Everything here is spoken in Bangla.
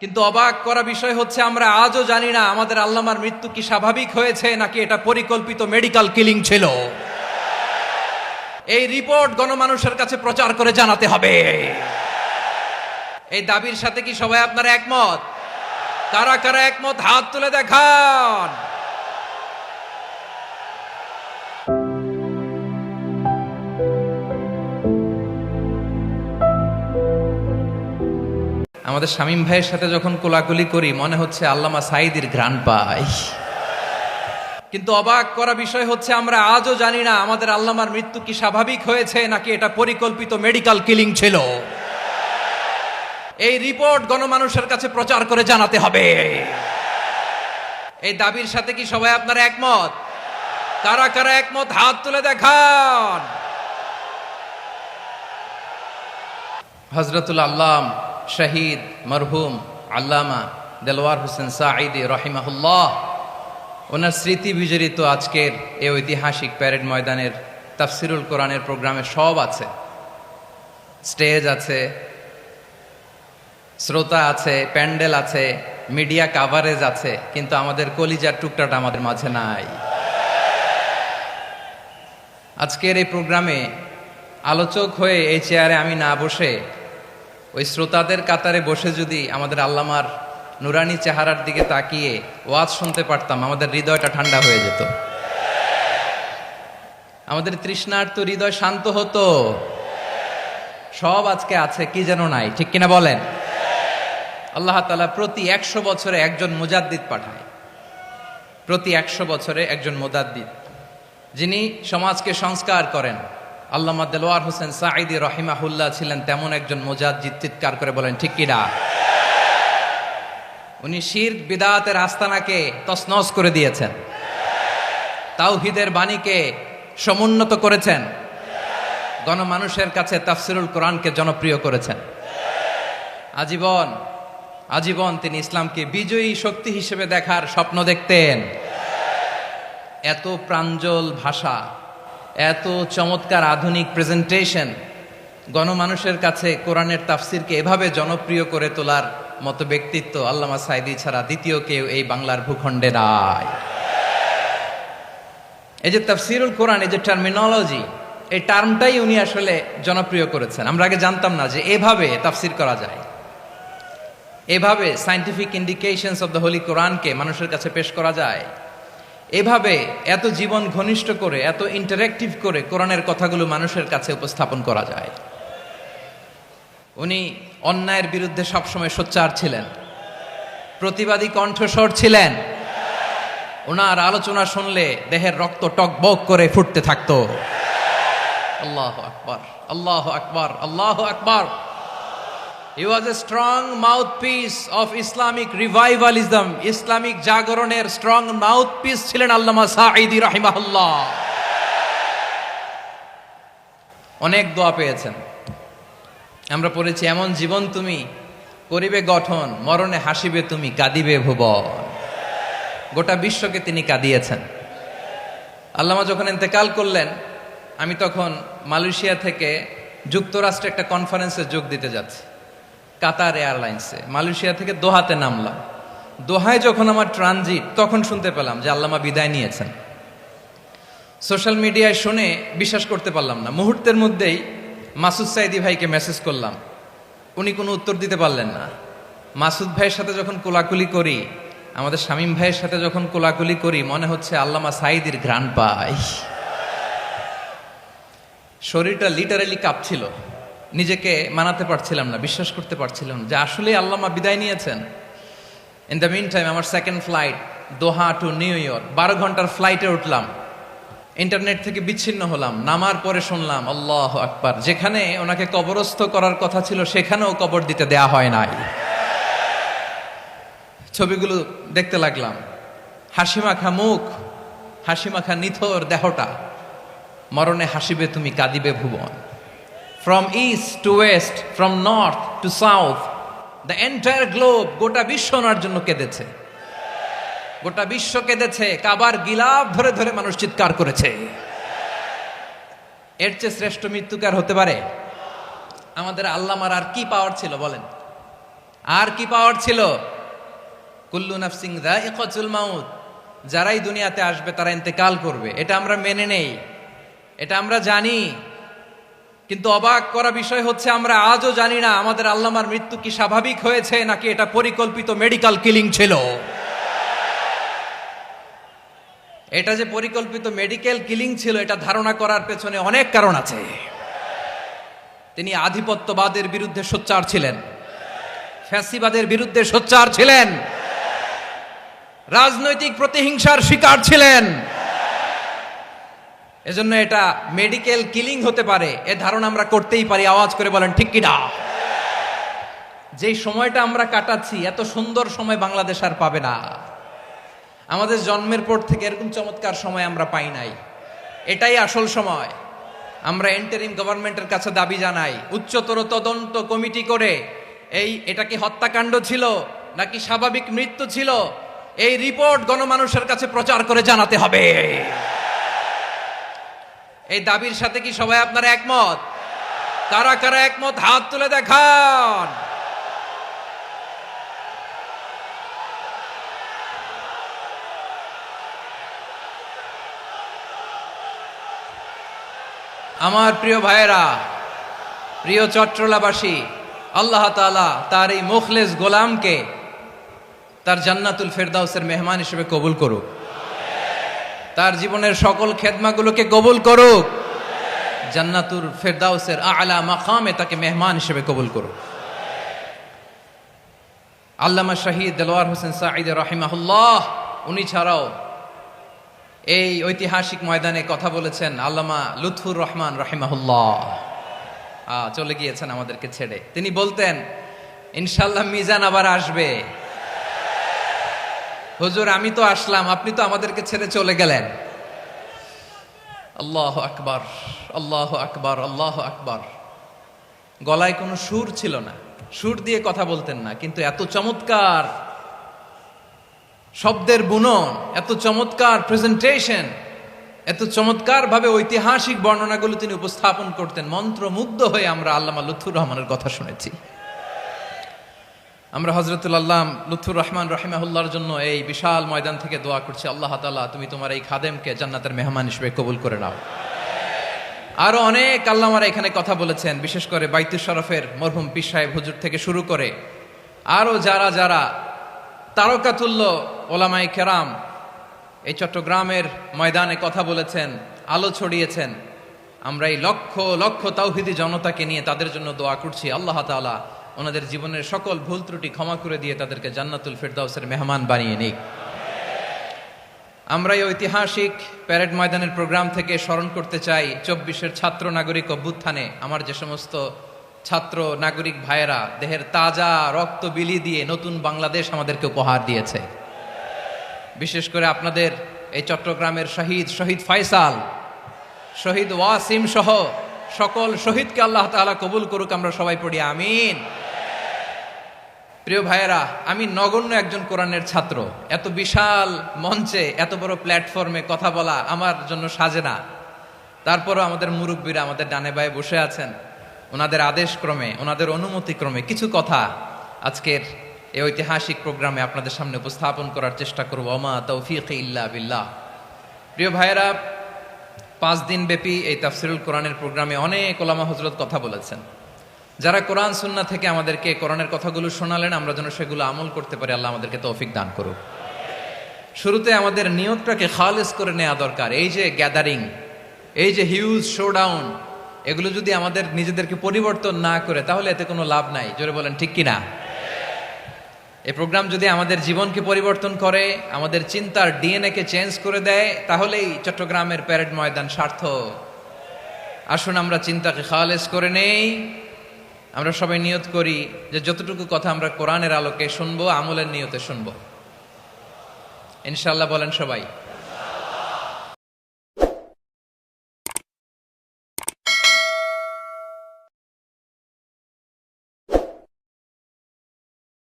কিন্তু অবাক করা বিষয় হচ্ছে আমরা আজও জানি না আমাদের আল্লামার মৃত্যু কি স্বাভাবিক হয়েছে নাকি এটা পরিকল্পিত মেডিকেল কিলিং ছিল। এই রিপোর্ট গণমানুষের কাছে প্রচার করে জানাতে হবে। এই দাবির সাথে কি সবাই আপনারা একমত? কারা কারা একমত হাত তুলে দেখান। আমাদের শামীম ভাইয়ের সাথে যখন কোলাকুলি করি মনে হচ্ছে আল্লামা সাঈদীর ঘ্রাণ পাই। কিন্তু অবাক করা বিষয় হচ্ছে আমরা আজও জানি না আমাদের আল্লামার মৃত্যু কি স্বাভাবিক হয়েছে নাকি এটা পরিকল্পিত মেডিকেল কিলিং ছিল। এই রিপোর্ট গণমানুষের কাছে প্রচার করে জানাতে হবে। এই দাবির সাথে কি সবাই আপনারা একমত? কারা কারা একমত হাত তুলে দেখান। হযরতুল আল্লাম শহীদ মরহুম আল্লামা দেলওয়ার হোসেন সাঈদী রহিমাহুল্লাহ, ওনার স্মৃতি বিজড়িত আজকের এই ঐতিহাসিক প্যারেড ময়দানের তাফসিরুল কোরআনের প্রোগ্রামে সব আছে। স্টেজ আছে, শ্রোতা আছে, প্যান্ডেল আছে, মিডিয়া কাভারেজ আছে, কিন্তু আমাদের কলিজার টুকটাটা আমাদের মাঝে নাই। আজকের এই প্রোগ্রামে আলোচক হয়ে এই চেয়ারে আমি না বসে ওই শ্রোতাদের কাতারে বসে যদি আমাদের আল্লামার নুরানি চেহারার দিকে তাকিয়ে ওয়াজ শুনতে পারতাম, আমাদের হৃদয়টা ঠান্ডা হয়ে যেত, আমাদের তৃষ্ণার্ত হৃদয় শান্ত হতো। সব আজকে আছে, কি যেন নাই, ঠিক কিনা বলেন? আল্লাহ তাআলা প্রতি 100 বছরে একজন মুজাদ্দিদ পাঠায়, প্রতি 100 বছরে একজন মুজাদ্দিদ, যিনি সমাজকে সংস্কার করেন। আল্লামা দেলওয়ার হোসেন সাঈদী রহিমাহুল্লাহ ছিলেন তেমন একজন মুজাদ্দিদ। চিৎকার করে বলেন ঠিক কিনা? উনি শিরক বিদআতের আস্তানাকে তছনছ করে দিয়েছেন, তাওহীদের বাণীকে সমুন্নত করেছেন, গণমানুষের কাছে তাফসিরুল কোরআনকে জনপ্রিয় করেছেন। আজীবন আজীবন তিনি ইসলামকে বিজয়ী শক্তি হিসেবে দেখার স্বপ্ন দেখতেন। এত প্রাঞ্জল ভাষা, এত চমৎকার আধুনিক প্রেজেন্টেশন, গণমানুষের কাছে কোরআনের তাফসিরকে এভাবে জনপ্রিয় করে তোলার মতো ব্যক্তিত্ব আল্লামা সাঈদী ছাড়া দ্বিতীয় কেউ এই বাংলার ভূখণ্ডে নাই। এই যে তাফসিরুল কোরআন, এই যে টার্মিনোলজি, এই টার্মটাই উনি আসলে জনপ্রিয় করেছেন। আমরা আগে জানতাম না যে এভাবে তাফসির করা যায়, এভাবে scientific indications of the Holi কোরআনকে মানুষের কাছে পেশ করা যায়, এভাবে এত জীবন ঘনিষ্ঠ করে, এত ইন্টারেক্টিভ করে কোরআনের কথাগুলো মানুষের কাছে উপস্থাপন করা যায়। উনি অন্যায়ের বিরুদ্ধে সবসময় সোচ্চার ছিলেন, প্রতিবাদী কণ্ঠস্বর ছিলেন। ওনার আলোচনা শুনলে দেহের রক্ত টকবক করে ফুটতে থাকতো। আল্লাহু আকবার, আল্লাহু আকবার, আল্লাহু আকবার। He was a strong mouthpiece of Islamic revivalism. Islamic জাগরণের স্ট্রং মাউথপিস ছিলেন আল্লামা সাঈদী রাহিমাহুল্লাহ। অনেক দোয়া পেয়েছেন, আমরা পড়েছি, এমন জীবন তুমি করিবে গঠন, মরণে হাসিবে তুমি, কাঁদিবে ভুবন। গোটা বিশ্বকে তিনি কাঁদিয়েছেন। আল্লামা যখন ইন্তেকাল করলেন, আমি তখন মালয়েশিয়া থেকে যুক্তরাষ্ট্রে একটা কনফারেন্সে যোগ দিতে যাচ্ছি, কাতার এয়ারলাইন্সে। মালয়েশিয়া থেকে দোহাতে নামলাম। দোহায় যখন আমার ট্রানজিট, তখন শুনতে পেলাম যে আল্লামা বিদায় নিয়েছেন। সোশ্যাল মিডিয়ায় শুনে বিশ্বাস করতে পারলাম না। মুহূর্তের মধ্যেই মাসুদ সাঈদী ভাইকে মেসেজ করলাম, উনি কোনো উত্তর দিতে পারলেন না। মাসুদ ভাইয়ের সাথে যখন কোলাকুলি করি, আমাদের শামীম ভাইয়ের সাথে যখন কোলাকুলি করি, মনে হচ্ছে আল্লামা সাঈদীর ঘ্রাণ পাই। শরীরটা লিটারালি কাঁপছিল, নিজেকে মানাতে পারছিলাম না, বিশ্বাস করতে পারছিলাম না যে আসলে আল্লামা বিদায় নিয়েছেন। ইন দ্য মিন টাইম আমার সেকেন্ড ফ্লাইট দোহা টু নিউ ইয়র্ক, 12 ঘন্টার ফ্লাইটে উঠলাম, ইন্টারনেট থেকে বিচ্ছিন্ন হলাম। নামার পরে শুনলাম আল্লাহু আকবার, যেখানে ওনাকে কবরস্থ করার কথা ছিল সেখানেও কবর দিতে দেয়া হয় নাই। ছবিগুলো দেখতে লাগলাম, হাসিমাখা মুখ, হাসিমাখা নিথর দেহটা, মরণে হাসিবে তুমি, কাঁদিবে ভুবন। From east to west, from north to south, the entire globe, গোটা বিশ্ব ওনার জন্য কেঁদেছে, গোটা বিশ্ব কেঁদেছে। কাবার গিলাফ ধরে ধরে মানুষ চিৎকার করেছে। এর চেয়ে শ্রেষ্ঠ মৃত্যুকার হতে পারে? আমাদের আল্লামার আর কি পাওয়ার ছিল বলেন? আর কি পাওয়ার ছিল? কুল্লু নাফসিন যায়িকাতুল মাউত, যারাই দুনিয়াতে আসবে তারা ইন্তেকাল করবে, এটা আমরা মেনে নেই, এটা আমরা জানি। কিন্তু অবাক করা বিষয় হচ্ছে আমরা আজও জানি না আমাদের আল্লামার মৃত্যু কি স্বাভাবিক হয়েছে নাকি এটা পরিকল্পিত মেডিকেল কিলিং ছিল। এটা যে পরিকল্পিত মেডিকেল কিলিং ছিল এটা ধারণা করার পেছনে অনেক কারণ আছে। তিনি আধিপত্যবাদের বিরুদ্ধে সোচ্চার ছিলেন, ফ্যাসিবাদের বিরুদ্ধে সোচ্চার ছিলেন, রাজনৈতিক প্রতিহিংসার শিকার ছিলেন। এজন্য এটা মেডিকেল কিলিং হতে পারে এ ধারণা আমরা করতেই পারি। আওয়াজ করে বলেন ঠিক কি না? যেই সময়টা আমরা কাটাচ্ছি এত সুন্দর সময় বাংলাদেশ আর পাবে না। আমাদের জন্মের পর থেকে এরকম চমৎকার সময় আমরা পাই নাই। এটাই আসল সময়। আমরা ইন্টারিম গভর্নমেন্টের কাছে দাবি জানাই, উচ্চতর তদন্ত কমিটি করে এটা কি হত্যাকাণ্ড ছিল নাকি স্বাভাবিক মৃত্যু ছিল, এই রিপোর্ট গণমানুষের কাছে প্রচার করে জানাতে হবে। এই দাবির সাথে কি সবাই আপনারা একমত? কারা কারা একমত হাত তুলে দেখান। আমার প্রিয় ভাইয়েরা, প্রিয় চট্টলাবাসী, আল্লাহ তাআলা তার এই মুখলেস গোলামকে তার জান্নাতুল ফেরদাউসের মেহমান হিসেবে কবুল করুক, তার জীবনের সকল খেদমাগুলোকে কবুল করুক, জান্নাতুল ফেরদাউসের আলা মাকামে তাকে মেহমান হিসেবে কবুল করুক। আল্লামা শহীদ দেলোয়ার হোসেন সাঈদ রাহিমাহুল্লাহ, উনি ছাড়াও এই ঐতিহাসিক ময়দানে কথা বলেছেন আল্লামা লুৎফুর রহমান রাহিমাহুল্লাহ। চলে গিয়েছেন আমাদেরকে ছেড়ে। তিনি বলতেন, ইনশাআল্লাহ মিজান আবার আসবে। হুজুর আমি তো আসলাম, আপনি তো আমাদেরকে ছেড়ে চলে গেলেন। আল্লাহু আকবার, আল্লাহু আকবার, আল্লাহু আকবার। গলায় কোনো সুর ছিল না, সুর দিয়ে কথা বলতেন না, কিন্তু এত চমৎকার শব্দের বুনন, এত চমৎকার প্রেজেন্টেশন, এত চমৎকার ভাবে ঐতিহাসিক বর্ণনাগুলো তিনি উপস্থাপন করতেন। মন্ত্রমুগ্ধ হয়ে আমরা আল্লামা লুৎফুর রহমানের কথা শুনেছি। আমরা হযরতুল আল্লাম লুৎফুর রহমান রাহিমাহুল্লাহর জন্য এই বিশাল ময়দান থেকে দোয়া করছি, আল্লাহ তাআলা তুমি তোমার এই খাদেমকে জান্নাতের মেহমান হিসেবে কবুল করে নাও। আরো অনেক আল্লামারা এখানে কথা বলেছেন, বিশেষ করে বাইতুল শরফের মরহুম পীর সাহেব হুজুর থেকে শুরু করে আরো যারা যারা তারকাতুল্য ওলামায়ে কেরাম এই চট্টগ্রামের ময়দানে কথা বলেছেন, আলো ছড়িয়েছেন। আমরা এই লক্ষ লক্ষ তাওহীদি জনতাকে নিয়ে তাদের জন্য দোয়া করছি, আল্লাহ তাআলা ওনাদের জীবনের সকল ভুল ত্রুটি ক্ষমা করে দিয়ে তাদেরকে জান্নাতুল ফেরদাউসের মেহমান বানিয়ে নিক। আমরা এই ঐতিহাসিক প্যারেড ময়দানের প্রোগ্রাম থেকে স্মরণ করতে চাই 24-এর ছাত্র নাগরিক অভ্যুত্থানে আমার যে সমস্ত ছাত্র নাগরিক ভাইয়েরা দেহের তাজা রক্ত বিলি দিয়ে নতুন বাংলাদেশ আমাদেরকে উপহার দিয়েছে। বিশেষ করে আপনাদের এই চট্টগ্রামের শহীদ ফয়সাল, শহীদ ওয়াসিম সহ সকল শহীদকে আল্লাহ তাআলা কবুল করুক। আমরা সবাই পড়ি আমিন। প্রিয় ভাইয়েরা, আমি নগণ্য একজন কোরআনের ছাত্র, এত বিশাল মঞ্চে এত বড় প্ল্যাটফর্মে কথা বলা আমার জন্য সাজে না। তারপরও আমাদের মুরব্বীরা আমাদের ডানে বায়ে বসে আছেন, ওনাদের আদেশ ক্রমে, ওনাদের অনুমতি ক্রমে কিছু কথা আজকের এই ঐতিহাসিক প্রোগ্রামে আপনাদের সামনে উপস্থাপন করার চেষ্টা করব। ওমা তৌফিকি ইল্লা বিল্লাহ। প্রিয় ভাইয়েরা, 5 দিন ব্যাপী এই তাফসিরুল কোরআনের প্রোগ্রামে অনেক ওলামা হযরত কথা বলেছেন। যারা কোরআন সুন্নাহ থেকে আমাদেরকে কোরআনের কথাগুলো শোনালেন, আমরা যেন সেগুলো আমল করতে পারি, আল্লাহ আমাদেরকে তৌফিক দান করুক। শুরুতে আমাদের নিয়তটাকে খালেস করে নেওয়া দরকার। এই যে গ্যাদারিং, এই যে হিউজ শোডাউন, এগুলো যদি আমাদের নিজেদেরকে পরিবর্তন না করে তাহলে এতে কোনো লাভ নাই। জোরে বলেন ঠিক কিনা? এই প্রোগ্রাম যদি আমাদের জীবনকে পরিবর্তন করে, আমাদের চিন্তার ডিএনএ কে চেঞ্জ করে দেয়, তাহলেই চট্টগ্রামের প্যারেড ময়দান সার্থক। আসুন আমরা চিন্তাকে খালেস করে নেই। আমরা সবাই নিয়ত করি যে যতটুকু কথা আমরা কোরআনের আলোকে শুনবো, আমলের নিয়তে শুনবো ইনশাআল্লাহ। বলেন সবাই।